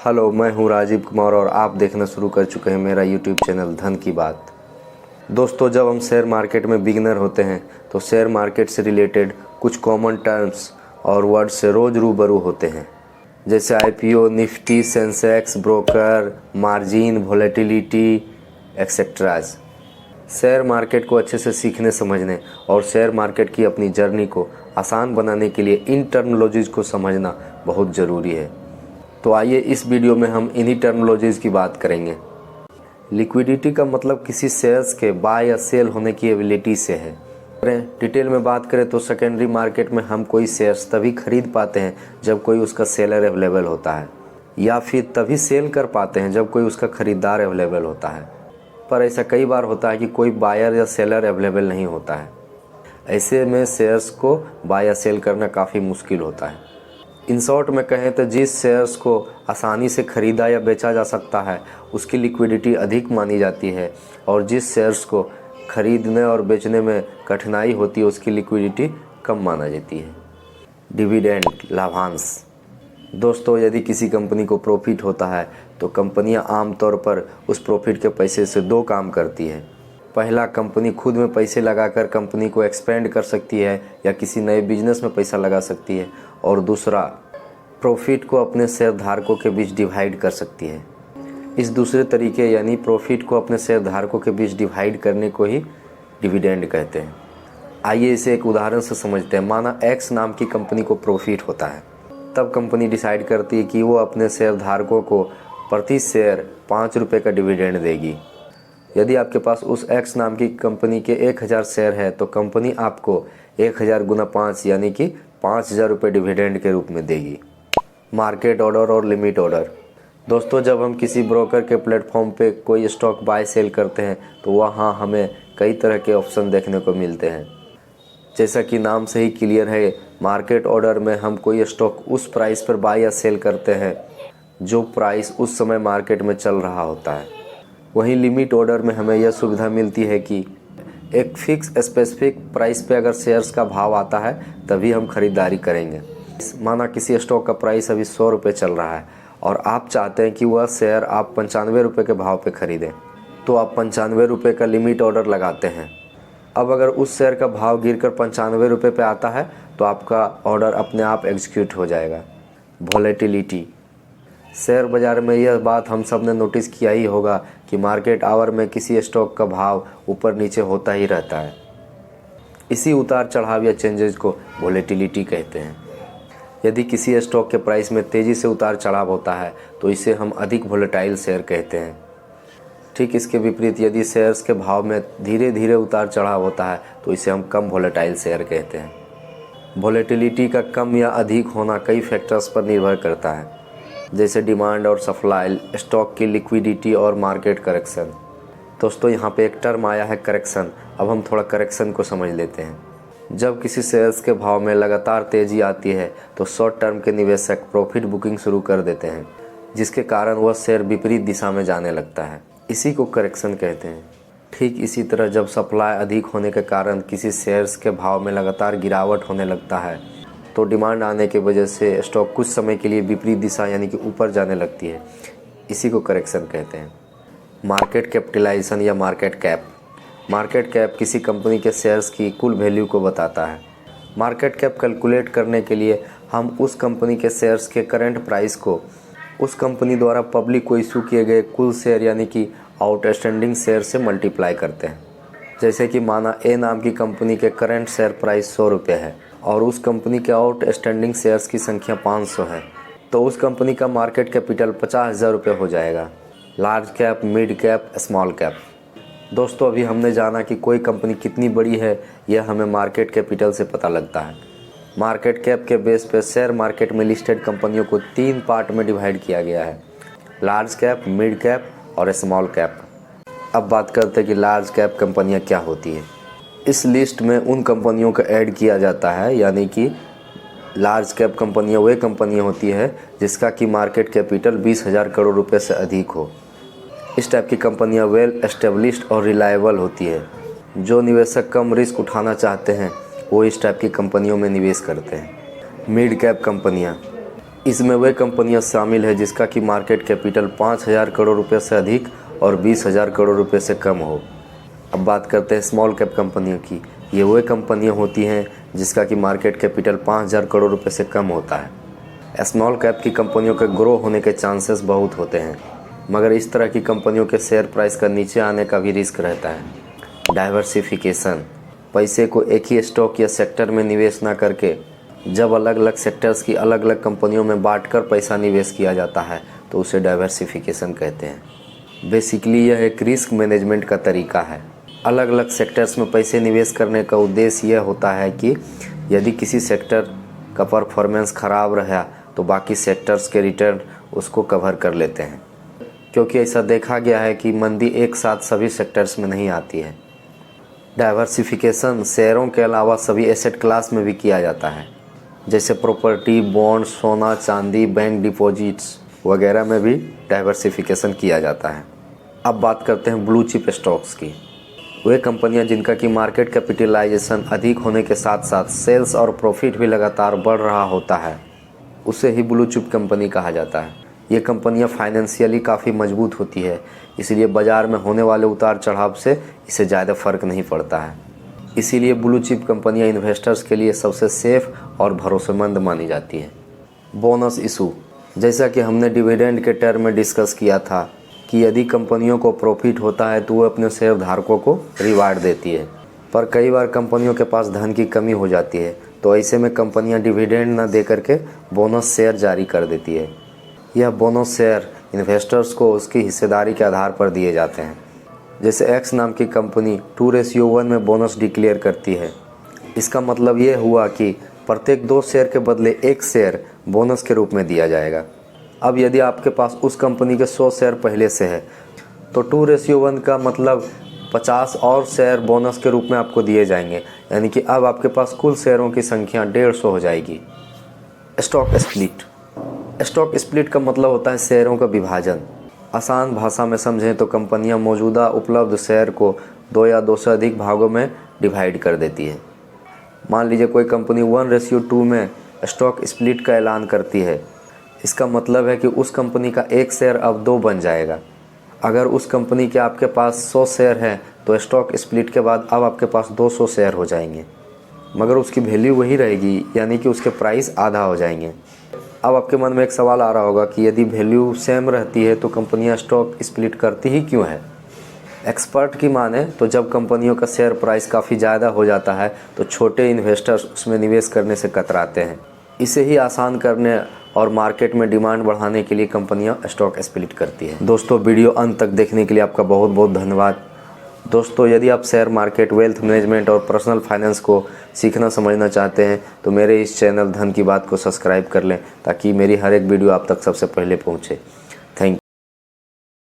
Hello, मैं हूं राजीव कुमार और आप देखना शुरू कर चुके हैं मेरा यूट्यूब चैनल धन की बात। दोस्तों, जब हम शेयर मार्केट में बिगिनर होते हैं तो शेयर मार्केट से रिलेटेड कुछ कॉमन टर्म्स और वर्ड से रोज़ रूबरू होते हैं, जैसे IPO, Nifty, Sensex, broker, margin, volatility etcetera. Share market को अच्छे से सीखने समझने और शेयर मार्केट की अपनी जर्नी को आसान बनाने के लिए इन टर्मिनोलॉजीज़ को समझना बहुत ज़रूरी है। तो आइए इस वीडियो में हम इन्हीं टर्मिनोलॉजीज़ की बात करेंगे। लिक्विडिटी का मतलब किसी शेयर्स के बाय या सेल होने की एबिलिटी से है। डिटेल में बात करें तो सेकेंडरी मार्केट में हम कोई शेयर्स तभी खरीद पाते हैं जब कोई उसका सेलर अवेलेबल होता है, या फिर तभी सेल कर पाते हैं जब कोई उसका ख़रीदार अवेलेबल होता है। पर ऐसा कई बार होता है कि कोई बायर या सेलर अवेलेबल नहीं होता है। ऐसे में शेयर्स को बाय या सेल करना काफ़ी मुश्किल होता है। इन शॉर्ट में कहें तो जिस शेयर्स को आसानी से ख़रीदा या बेचा जा सकता है उसकी लिक्विडिटी अधिक मानी जाती है, और जिस शेयर्स को ख़रीदने और बेचने में कठिनाई होती है उसकी लिक्विडिटी कम माना जाती है। डिविडेंड, लाभांश। दोस्तों, यदि किसी कंपनी को प्रॉफिट होता है तो कंपनियां आमतौर पर उस प्रॉफिट के पैसे से दो काम करती है। पहला, कंपनी खुद में पैसे लगाकर कंपनी को एक्सपेंड कर सकती है या किसी नए बिजनेस में पैसा लगा सकती है, और दूसरा, प्रॉफिट को अपने शेयरधारकों के बीच डिवाइड कर सकती है। इस दूसरे तरीके यानी प्रॉफिट को अपने शेयरधारकों के बीच डिवाइड करने को ही डिविडेंड कहते हैं। आइए इसे एक उदाहरण से समझते हैं। माना एक्स नाम की कंपनी को प्रॉफिट होता है, तब कंपनी डिसाइड करती है कि वो अपने शेयरधारकों को प्रति शेयर 5 रुपये का डिविडेंड देगी। यदि आपके पास उस एक्स नाम की कंपनी के 1000 शेयर है तो कंपनी आपको 1000 गुना 5 यानी कि 5000 रुपये डिविडेंड के रूप में देगी। मार्केट ऑर्डर और लिमिट ऑर्डर। दोस्तों, जब हम किसी ब्रोकर के प्लेटफॉर्म पे कोई स्टॉक बाय सेल करते हैं तो वहाँ हमें कई तरह के ऑप्शन देखने को मिलते हैं। जैसा कि नाम से ही क्लियर है, मार्केट ऑर्डर में हम कोई स्टॉक उस प्राइस पर बाय या सेल करते हैं जो प्राइस उस समय मार्केट में चल रहा होता है। वहीं लिमिट ऑर्डर में हमें यह सुविधा मिलती है कि एक फिक्स स्पेसिफिक प्राइस पे अगर शेयर्स का भाव आता है तभी हम खरीदारी करेंगे। माना किसी स्टॉक का प्राइस अभी 100 रुपये चल रहा है और आप चाहते हैं कि वह शेयर आप 95 रुपये के भाव पे खरीदें, तो आप 95 रुपये का लिमिट ऑर्डर लगाते हैं। अब अगर उस शेयर का भाव गिरकर 95 रुपये पे आता है तो आपका ऑर्डर अपने आप एग्जीक्यूट हो जाएगा। वोलेटिलिटी। शेयर बाज़ार में यह बात हम सब ने नोटिस किया ही होगा कि मार्केट आवर में किसी स्टॉक का भाव ऊपर नीचे होता ही रहता है। इसी उतार चढ़ाव या चेंजेस को वोलेटिलिटी कहते हैं। यदि किसी स्टॉक के प्राइस में तेज़ी से उतार चढ़ाव होता है तो इसे हम अधिक वोलेटाइल शेयर कहते हैं। ठीक इसके विपरीत यदि शेयर्स के भाव में धीरे धीरे उतार चढ़ाव होता है तो इसे हम कम वोलेटाइल शेयर कहते हैं। वोलेटिलिटी का कम या अधिक होना कई फैक्टर्स पर निर्भर करता है, जैसे डिमांड और सप्लाई, स्टॉक की लिक्विडिटी और मार्केट करेक्शन। दोस्तों, यहाँ पे एक टर्म आया है करेक्शन। अब हम थोड़ा करेक्शन को समझ लेते हैं। जब किसी शेयर्स के भाव में लगातार तेज़ी आती है तो शॉर्ट टर्म के निवेशक प्रॉफिट बुकिंग शुरू कर देते हैं, जिसके कारण वह शेयर विपरीत दिशा में जाने लगता है। इसी को करेक्शन कहते हैं। ठीक इसी तरह जब सप्लाई अधिक होने के कारण किसी शेयर्स के भाव में लगातार गिरावट होने लगता है तो डिमांड आने की वजह से स्टॉक कुछ समय के लिए विपरीत दिशा यानी कि ऊपर जाने लगती है। इसी को करेक्शन कहते हैं। मार्केट कैपिटलाइजेशन या मार्केट कैप। मार्केट कैप किसी कंपनी के शेयर्स की कुल वैल्यू को बताता है। मार्केट कैप कैलकुलेट करने के लिए हम उस कंपनी के शेयर्स के करंट प्राइस को उस कंपनी द्वारा पब्लिक को इशू किए गए कुल शेयर यानी कि आउटस्टैंडिंग शेयर से मल्टीप्लाई करते हैं। जैसे कि माना ए नाम की कंपनी के करंट शेयर प्राइस 100 रुपये है और उस कंपनी के आउटस्टैंडिंग शेयर्स की संख्या 500 है, तो उस कंपनी का मार्केट कैपिटल 50,000 रुपये हो जाएगा। Large cap, mid cap, small cap. दोस्तों, अभी हमने जाना कि कोई कंपनी कितनी बड़ी है यह हमें मार्केट कैपिटल से पता लगता है। मार्केट कैप के बेस पे शेयर मार्केट में लिस्टेड कंपनियों को 3 पार्ट में डिवाइड किया गया है, लार्ज कैप, मिड कैप और स्मॉल कैप। अब बात करते हैं कि लार्ज कैप कंपनियां क्या होती है। इस लिस्ट में उन कंपनियों को ऐड किया जाता है, यानी कि लार्ज कैप कंपनियां वे कंपनियां होती है जिसका कि मार्केट कैपिटल 20,000 करोड़ रुपए से अधिक हो। इस टाइप की कंपनियां वेल एस्टेब्लिश्ड और रिलायबल होती है। जो निवेशक कम रिस्क उठाना चाहते हैं वो इस टाइप की कंपनियों में निवेश करते हैं। मिड कैप कंपनियां। इसमें वे कंपनियां शामिल है जिसका कि मार्केट कैपिटल 5,000 करोड़ रुपये से अधिक और 20,000 करोड़ रुपये से कम हो। अब बात करते हैं स्मॉल कैप कंपनियों की। ये वे कंपनियां होती हैं जिसका कि मार्केट कैपिटल 5,000 करोड़ रुपये से कम होता है। स्मॉल कैप की कंपनियों के ग्रो होने के चांसेस बहुत होते हैं, मगर इस तरह की कंपनियों के शेयर प्राइस का नीचे आने का भी रिस्क रहता है। डाइवर्सिफिकेशन, पैसे को एक ही स्टॉक या सेक्टर में निवेश ना करके जब अलग अलग सेक्टर्स की अलग अलग कंपनियों में बांटकर पैसा निवेश किया जाता है तो उसे डाइवर्सिफिकेशन कहते हैं। बेसिकली यह एक रिस्क मैनेजमेंट का तरीका है। अलग अलग सेक्टर्स में पैसे निवेश करने का उद्देश्य यह होता है कि यदि किसी सेक्टर का परफॉर्मेंस ख़राब रहा तो बाकी सेक्टर्स के रिटर्न उसको कवर कर लेते हैं, क्योंकि ऐसा देखा गया है कि मंदी एक साथ सभी सेक्टर्स में नहीं आती है। डाइवर्सिफिकेशन शेयरों के अलावा सभी एसेट क्लास में भी किया जाता है, जैसे प्रॉपर्टी, बॉन्ड, सोना, चांदी, बैंक डिपॉजिट्स वगैरह में भी डाइवर्सिफिकेशन किया जाता है। अब बात करते हैं ब्लू चिप स्टॉक्स की। वे कंपनियां जिनका कि मार्केट कैपिटलाइजेशन अधिक होने के साथ साथ सेल्स और प्रॉफिट भी लगातार बढ़ रहा होता है, उसे ही ब्लू चिप कंपनी कहा जाता है। ये कंपनियां फाइनेंशियली काफ़ी मजबूत होती है, इसलिए बाज़ार में होने वाले उतार चढ़ाव से इसे ज़्यादा फ़र्क नहीं पड़ता है। इसीलिए ब्लू चिप कंपनियां इन्वेस्टर्स के लिए सबसे सेफ और भरोसेमंद मानी जाती हैं। बोनस इशू, जैसा कि हमने डिविडेंड के टर्म में डिस्कस किया था कि यदि कंपनियों को प्रॉफिट होता है तो वो अपने शेयर धारकों को रिवार्ड देती है, पर कई बार कंपनियों के पास धन की कमी हो जाती है, तो ऐसे में कंपनियां डिविडेंड न दे करके बोनस शेयर जारी कर देती है। यह बोनस शेयर इन्वेस्टर्स को उसकी हिस्सेदारी के आधार पर दिए जाते हैं। जैसे एक्स नाम की कंपनी 2:1 में बोनस डिक्लेयर करती है। इसका मतलब ये हुआ कि प्रत्येक 2 शेयर के बदले 1 शेयर बोनस के रूप में दिया जाएगा। अब यदि आपके पास उस कंपनी के 100 शेयर पहले से है तो 2:1 का मतलब 50 और शेयर बोनस के रूप में आपको दिए जाएंगे, यानी कि अब आपके पास कुल शेयरों की संख्या 150 हो जाएगी। स्टॉक स्प्लिट, स्टॉक स्प्लिट का मतलब होता है शेयरों का विभाजन। आसान भाषा में समझें तो कंपनियां मौजूदा उपलब्ध शेयर को 2 या 2 से अधिक भागों में डिवाइड कर देती है। मान लीजिए कोई कंपनी 1:2 में स्टॉक स्प्लिट का ऐलान करती है। इसका मतलब है कि उस कंपनी का 1 शेयर अब 2 बन जाएगा। अगर उस कंपनी के आपके पास 100 शेयर हैं तो स्टॉक स्प्लिट के बाद अब आपके पास 200 शेयर हो जाएंगे, मगर उसकी वैल्यू वही रहेगी, यानी कि उसके प्राइस आधा हो जाएंगे। अब आपके मन में एक सवाल आ रहा होगा कि यदि वैल्यू सेम रहती है तो कंपनियां स्टॉक स्प्लिट करती ही क्यों है। एक्सपर्ट की माने तो जब कंपनियों का शेयर प्राइस काफ़ी ज़्यादा हो जाता है तो छोटे इन्वेस्टर्स उसमें निवेश करने से कतराते हैं। इसे ही आसान करने और मार्केट में डिमांड बढ़ाने के लिए कंपनियां स्टॉक स्प्लिट करती हैं। दोस्तों, वीडियो अंत तक देखने के लिए आपका बहुत बहुत धन्यवाद। दोस्तों, यदि आप शेयर मार्केट, वेल्थ मैनेजमेंट और पर्सनल फाइनेंस को सीखना समझना चाहते हैं तो मेरे इस चैनल धन की बात को सब्सक्राइब कर लें, ताकि मेरी हर एक वीडियो आप तक सबसे पहले पहुंचे।